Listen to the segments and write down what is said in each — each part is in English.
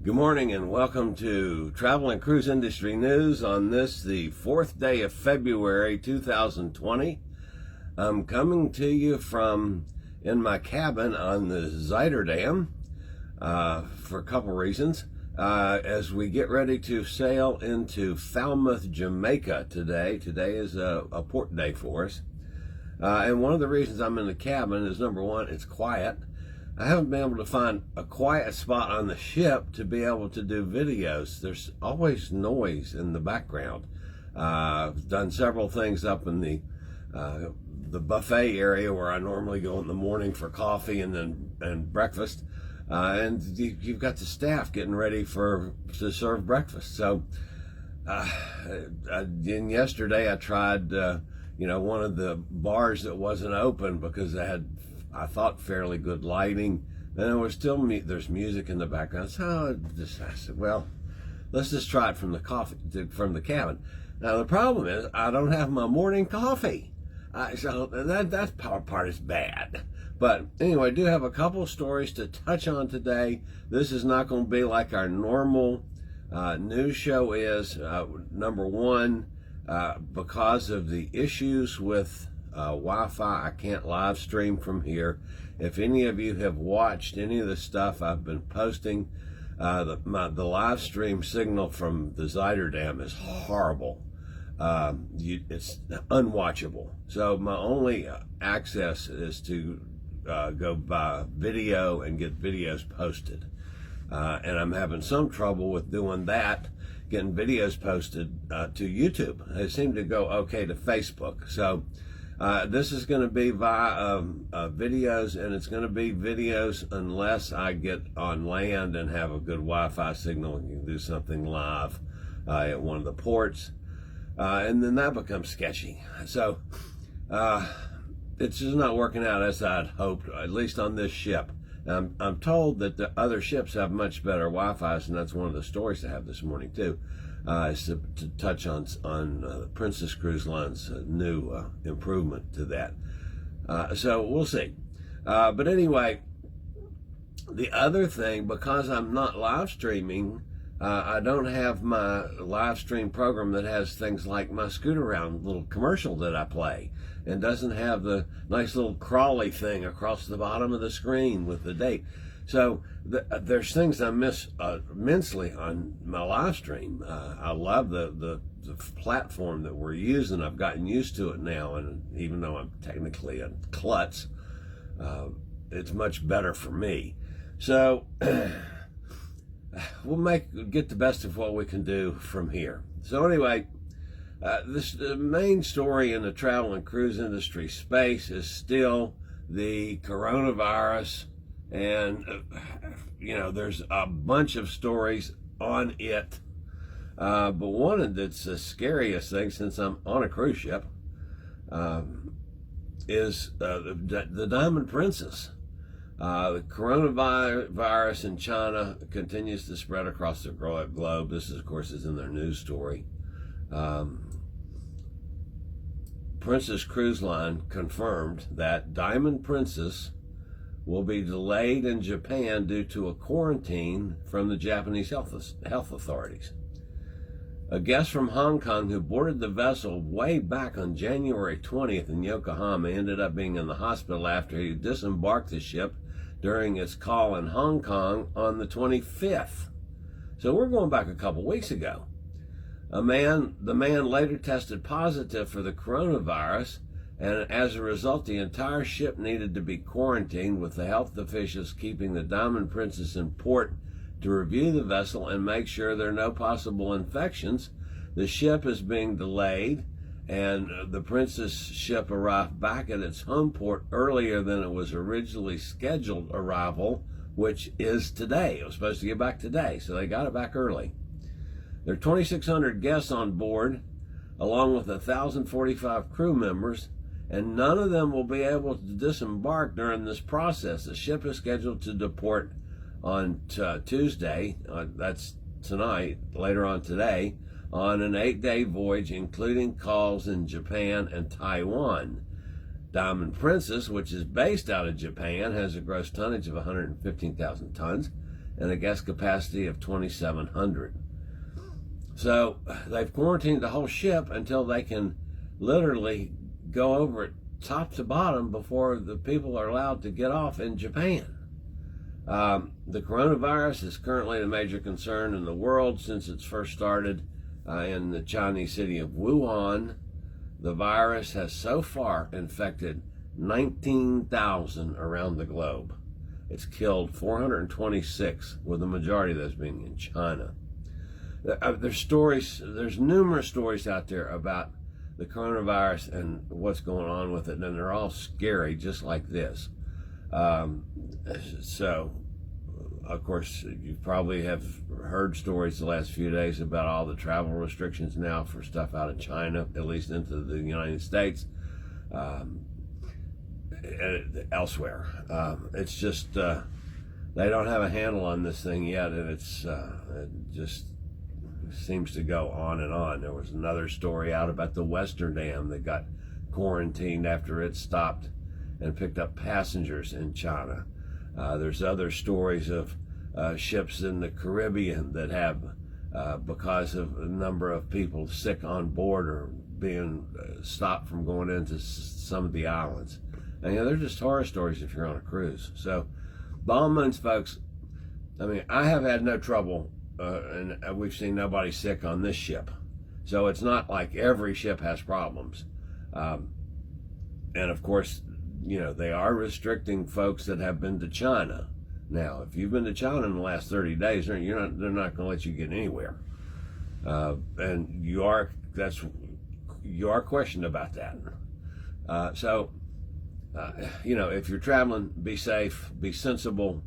Good morning and welcome to Travel and Cruise Industry News on this, the 4th day of February 2020. I'm coming to you from in my cabin on the Zuiderdam for a couple reasons. As we get ready to sail into Falmouth, Jamaica today. Today is a port day for us. And one of the reasons I'm in the cabin is, number one, it's quiet. I haven't been able to find a quiet spot on the ship to be able to do videos. There's always noise in the background. I've done several things up in the buffet area where I normally go in the morning for coffee and breakfast. And you've got the staff getting ready to serve breakfast. So, and yesterday I tried, one of the bars that wasn't open because I thought fairly good lighting. Then there was there's music in the background. So I said, well, let's just try it from the cabin. Now the problem is I don't have my morning coffee, so that part is bad. But anyway, I do have a couple stories to touch on today. This is not going to be like our normal news show is. Number one, because of the issues with Wi-Fi, I can't live stream from here. If any of you have watched any of the stuff I've been posting, the live stream signal from the Zuiderdam is horrible. It's unwatchable. So my only access is to go by video and get videos posted. And I'm having some trouble with doing that, getting videos posted to YouTube. They seem to go okay to Facebook. So this is going to be via videos, and it's going to be videos unless I get on land and have a good Wi-Fi signal and can do something live at one of the ports. And then that becomes sketchy. So it's just not working out as I'd hoped, at least on this ship. I'm told that the other ships have much better Wi-Fi, and that's one of the stories I have this morning too. Is to touch on Princess Cruise Line's new improvement to that. So we'll see. But anyway, the other thing, because I'm not live streaming, I don't have my live stream program that has things like my Scoot Around little commercial that I play, and doesn't have the nice little crawly thing across the bottom of the screen with the date. So there's things I miss immensely on my live stream. I love the platform that we're using. I've gotten used to it now, and even though I'm technically a klutz, it's much better for me. So we'll get the best of what we can do from here. So anyway, the main story in the travel and cruise industry space is still the coronavirus. And, there's a bunch of stories on it. But one that's the scariest thing, since I'm on a cruise ship, is the Diamond Princess. The coronavirus in China continues to spread across the globe. This, of course, is in their news story. Princess Cruise Line confirmed that Diamond Princess will be delayed in Japan due to a quarantine from the Japanese health authorities. A guest from Hong Kong who boarded the vessel way back on January 20th in Yokohama ended up being in the hospital after he disembarked the ship during its call in Hong Kong on the 25th. So we're going back a couple weeks ago. The man later tested positive for the coronavirus, and as a result, the entire ship needed to be quarantined, with the health officials keeping the Diamond Princess in port to review the vessel and make sure there are no possible infections. The ship is being delayed, and the Princess ship arrived back at its home port earlier than it was originally scheduled arrival, which is today. It was supposed to get back today, so they got it back early. There are 2,600 guests on board, along with 1,045 crew members, and none of them will be able to disembark during this process. The ship is scheduled to depart on Tuesday, that's tonight, later on today, on an 8-day voyage, including calls in Japan and Taiwan. Diamond Princess, which is based out of Japan, has a gross tonnage of 115,000 tons and a guest capacity of 2,700. So they've quarantined the whole ship until they can literally go over it top to bottom before the people are allowed to get off in Japan. The coronavirus is currently a major concern in the world since it first started in the Chinese city of Wuhan. The virus has so far infected 19,000 around the globe. It's killed 426, with the majority of those being in China. There's numerous stories out there about the coronavirus and what's going on with it, and they're all scary, just like this. So, of course, you probably have heard stories the last few days about all the travel restrictions now for stuff out of China, at least into the United States, elsewhere. It's just, they don't have a handle on this thing yet, and it just seems to go on and on. There was another story out about the Western Dam that got quarantined after it stopped and picked up passengers in China. There's other stories of ships in the Caribbean that have, because of a number of people sick on board or being stopped from going into some of the islands. And they're just horror stories if you're on a cruise. So, by all means, folks, I mean, I have had no trouble, and we've seen nobody sick on this ship. So it's not like every ship has problems. And of course, they are restricting folks that have been to China. Now, if you've been to China in the last 30 days, they're not going to let you get anywhere. And you are questioned about that. So, if you're traveling, be safe, be sensible.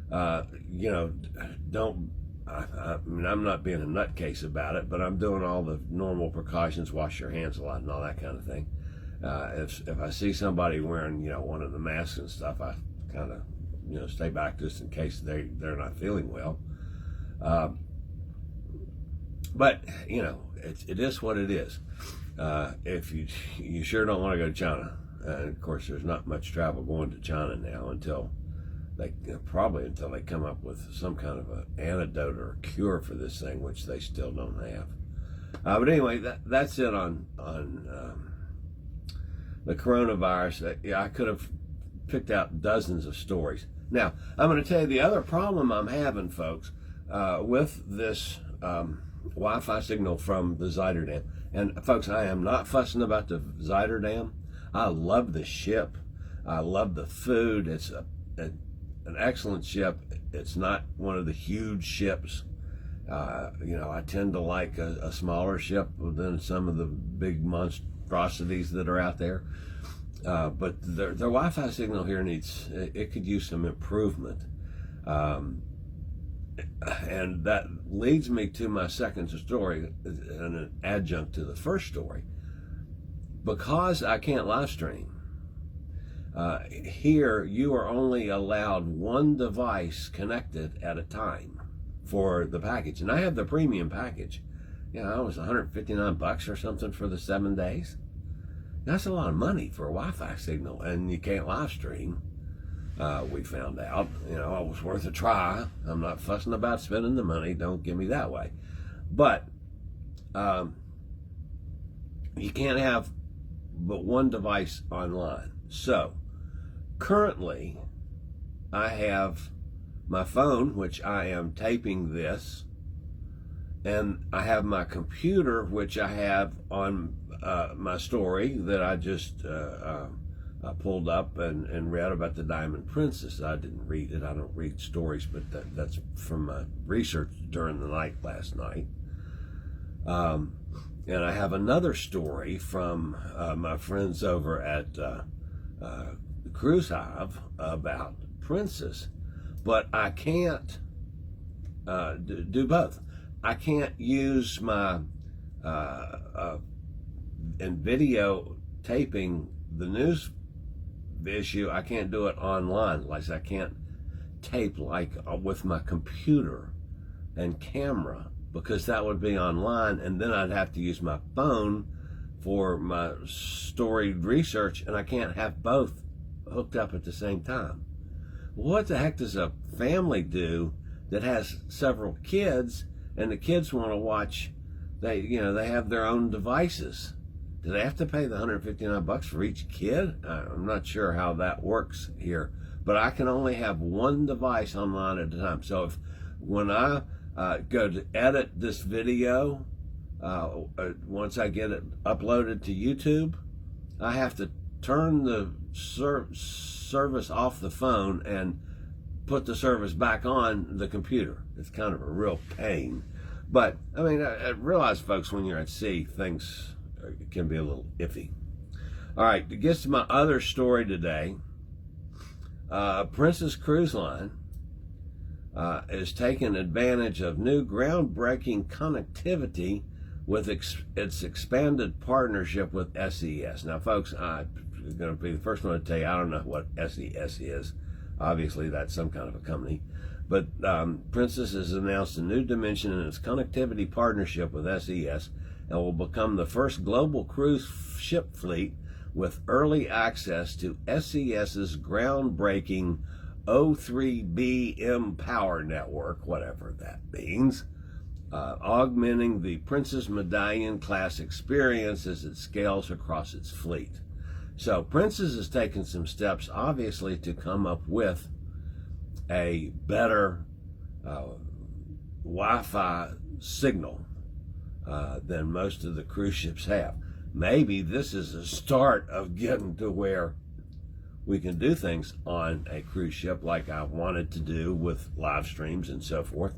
Don't. I mean, I'm not being a nutcase about it, but I'm doing all the normal precautions, wash your hands a lot and all that kind of thing. If I see somebody wearing, one of the masks and stuff, I kind of, stay back just in case they're not feeling well. But, it is what it is. If you sure don't want to go to China, and of course there's not much travel going to China now until they come up with some kind of an antidote or a cure for this thing, which they still don't have. But anyway, that's it on the coronavirus. I could have picked out dozens of stories. Now, I'm going to tell you the other problem I'm having, folks, with this Wi-Fi signal from the Zuider Dam. And folks, I am not fussing about the Zuider Dam. I love the ship. I love the food. It's an excellent ship. It's not one of the huge ships. I tend to like a smaller ship than some of the big monstrosities that are out there. But their Wi-Fi signal here it could use some improvement. And that leads me to my second story, and an adjunct to the first story. Because I can't live stream, here you are only allowed one device connected at a time for the package. And I have the premium package. It was $159 or something for the 7 days. That's a lot of money for a Wi-Fi signal, and you can't live stream. We found out, it was worth a try. I'm not fussing about spending the money. Don't get me that way. But you can't have but one device online. So currently I have my phone, which I am taping this, and I have my computer, which I have on my story that I just pulled up and read about the Diamond Princess. I didn't read it. I don't read stories, but that's from my research during the night last night. And I have another story from my friends over at the Cruise Hive about Princess, but I can't do both. I can't use my in video taping the news issue. I can't do it online. Like I can't tape with my computer and camera, because that would be online, and then I'd have to use my phone for my story research, and I can't have both hooked up at the same time. What the heck does a family do that has several kids, and the kids want to watch, they have their own devices. Do they have to pay the $159 for each kid? I'm not sure how that works here, but I can only have one device online at a time. So when I go to edit this video, once I get it uploaded to YouTube, I have to turn the service off the phone and put the service back on the computer. It's kind of a real pain. But, I mean, I realize, folks, when you're at sea, things can be a little iffy. All right, to get to my other story today, Princess Cruise Line is taking advantage of new groundbreaking connectivity with its expanded partnership with SES. Now, folks, I'm going to be the first one to tell you, I don't know what SES is. Obviously, that's some kind of a company. But Princess has announced a new dimension in its connectivity partnership with SES and will become the first global cruise ship fleet with early access to SES's groundbreaking O3B Power Network, whatever that means, augmenting the Princess Medallion class experience as it scales across its fleet. So Princess has taken some steps, obviously, to come up with a better Wi-Fi signal than most of the cruise ships have. Maybe this is a start of getting to where we can do things on a cruise ship like I wanted to do with live streams and so forth.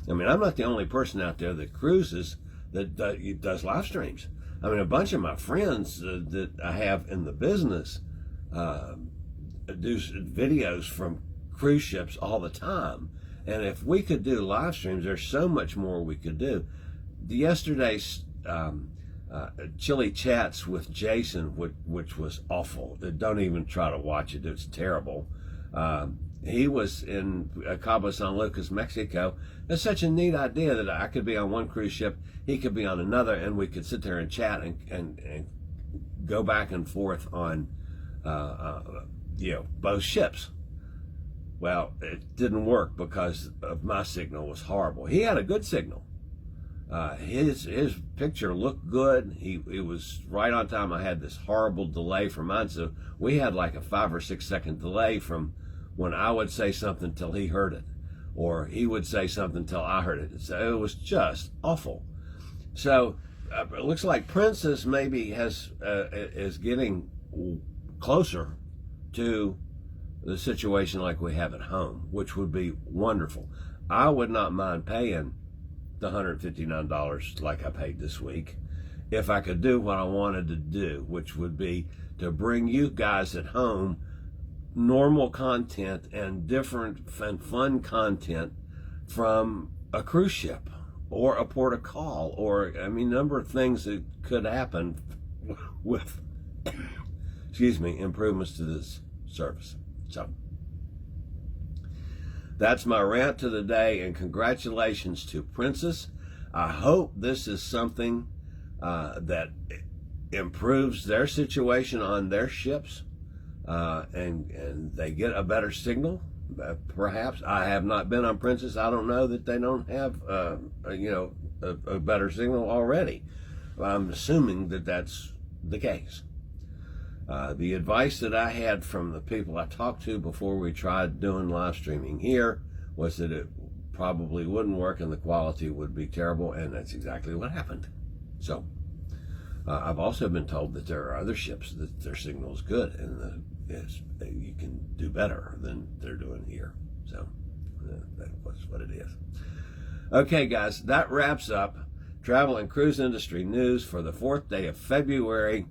I mean, I'm not the only person out there that cruises that does live streams. I mean, a bunch of my friends that I have in the business do videos from cruise ships all the time. And if we could do live streams, there's so much more we could do. Yesterday's Chillie Chats with Jason, which was awful. Don't even try to watch it. It's terrible. He was in Cabo San Lucas, Mexico. It's such a neat idea that I could be on one cruise ship, he could be on another, and we could sit there and chat and go back and forth on both ships. Well, it didn't work because of my signal was horrible. He had a good signal. His picture looked good. It was right on time. I had this horrible delay from mine, so we had like a 5 or 6 second delay from when I would say something till he heard it, or he would say something till I heard it. So it was just awful. So it looks like Princess maybe is getting closer to the situation like we have at home, which would be wonderful. I would not mind paying the $159 like I paid this week if I could do what I wanted to do, which would be to bring you guys at home normal content and different and fun content from a cruise ship or a port of call, or a number of things that could happen with improvements to this service. So that's my rant to the day, and congratulations to Princess. I hope this is something that improves their situation on their ships, and they get a better signal. Perhaps I have not been on Princess. I don't know that they don't have a better signal already. I'm assuming that that's the case. The advice that I had from the people I talked to before we tried doing live streaming here was that it probably wouldn't work and the quality would be terrible, and that's exactly what happened. So I've also been told that there are other ships that their signal is good and you can do better than they're doing here. So that's what it is. Okay, guys, that wraps up travel and cruise industry news for the 4th day of February.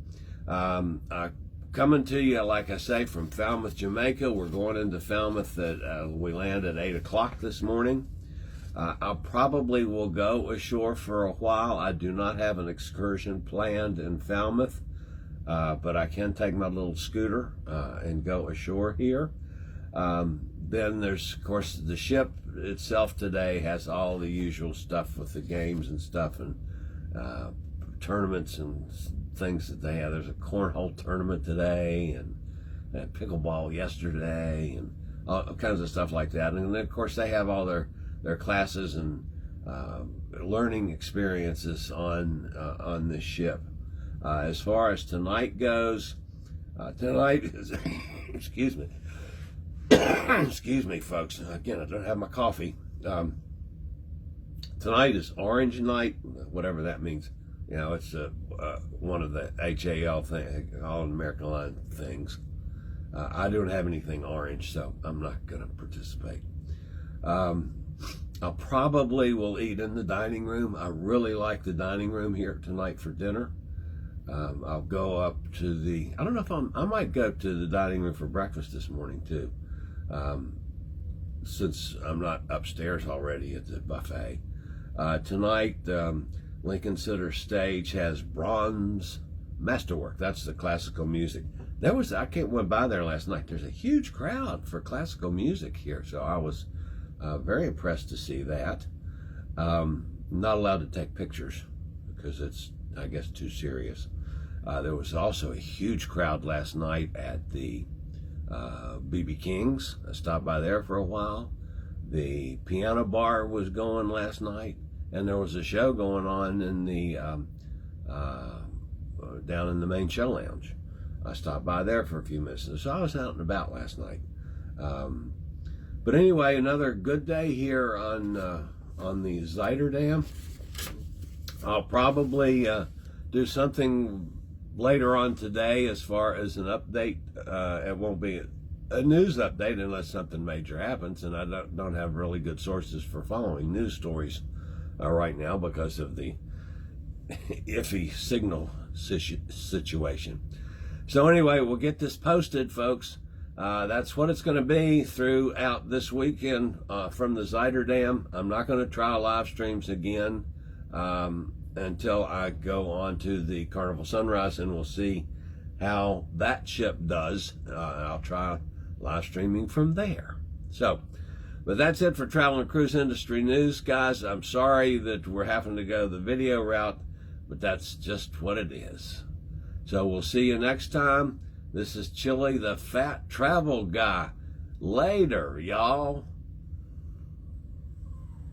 Coming to you, like I say, from Falmouth, Jamaica. We're going into Falmouth. We land at 8 o'clock this morning. I probably will go ashore for a while. I do not have an excursion planned in Falmouth, but I can take my little scooter and go ashore here. Then there's, of course, the ship itself today has all the usual stuff with the games and stuff and tournaments and things that they have. There's a cornhole tournament today and pickleball yesterday and all kinds of stuff like that. And then, of course, they have all their their classes and learning experiences on this ship. As far as tonight goes, tonight is excuse me, excuse me, folks. Again, I don't have my coffee. Tonight is Orange Night, whatever that means. You know, it's one of the HAL thing, All American Line things. I don't have anything orange, so I'm not going to participate. I probably will eat in the dining room. I really like the dining room here tonight for dinner. I'll go up to the, I don't know if I might go to the dining room for breakfast this morning too. Since I'm not upstairs already at the buffet. Tonight, Lincoln Center Stage has Brahms Masterwork. That's the classical music. I went by there last night. There's a huge crowd for classical music here, so I was very impressed to see that. Not allowed to take pictures because it's, I guess, too serious. There was also a huge crowd last night at the B.B. King's. I stopped by there for a while. The piano bar was going last night, and there was a show going on in the down in the main show lounge. I stopped by there for a few minutes, so I was out and about last night. But anyway, another good day here on the Zuiderdam. I'll probably do something later on today as far as an update. It won't be a news update unless something major happens, and I don't have really good sources for following news stories right now because of the iffy signal situation. So anyway, we'll get this posted, folks. That's what it's going to be throughout this weekend from the Zuiderdam. I'm not going to try live streams again until I go on to the Carnival Sunrise, and we'll see how that ship does. I'll try live streaming from there. So, but that's it for Travel and Cruise Industry News, guys. I'm sorry that we're having to go the video route, but that's just what it is. So we'll see you next time. This is Chillie, the Fat Travel Guy. Later, y'all.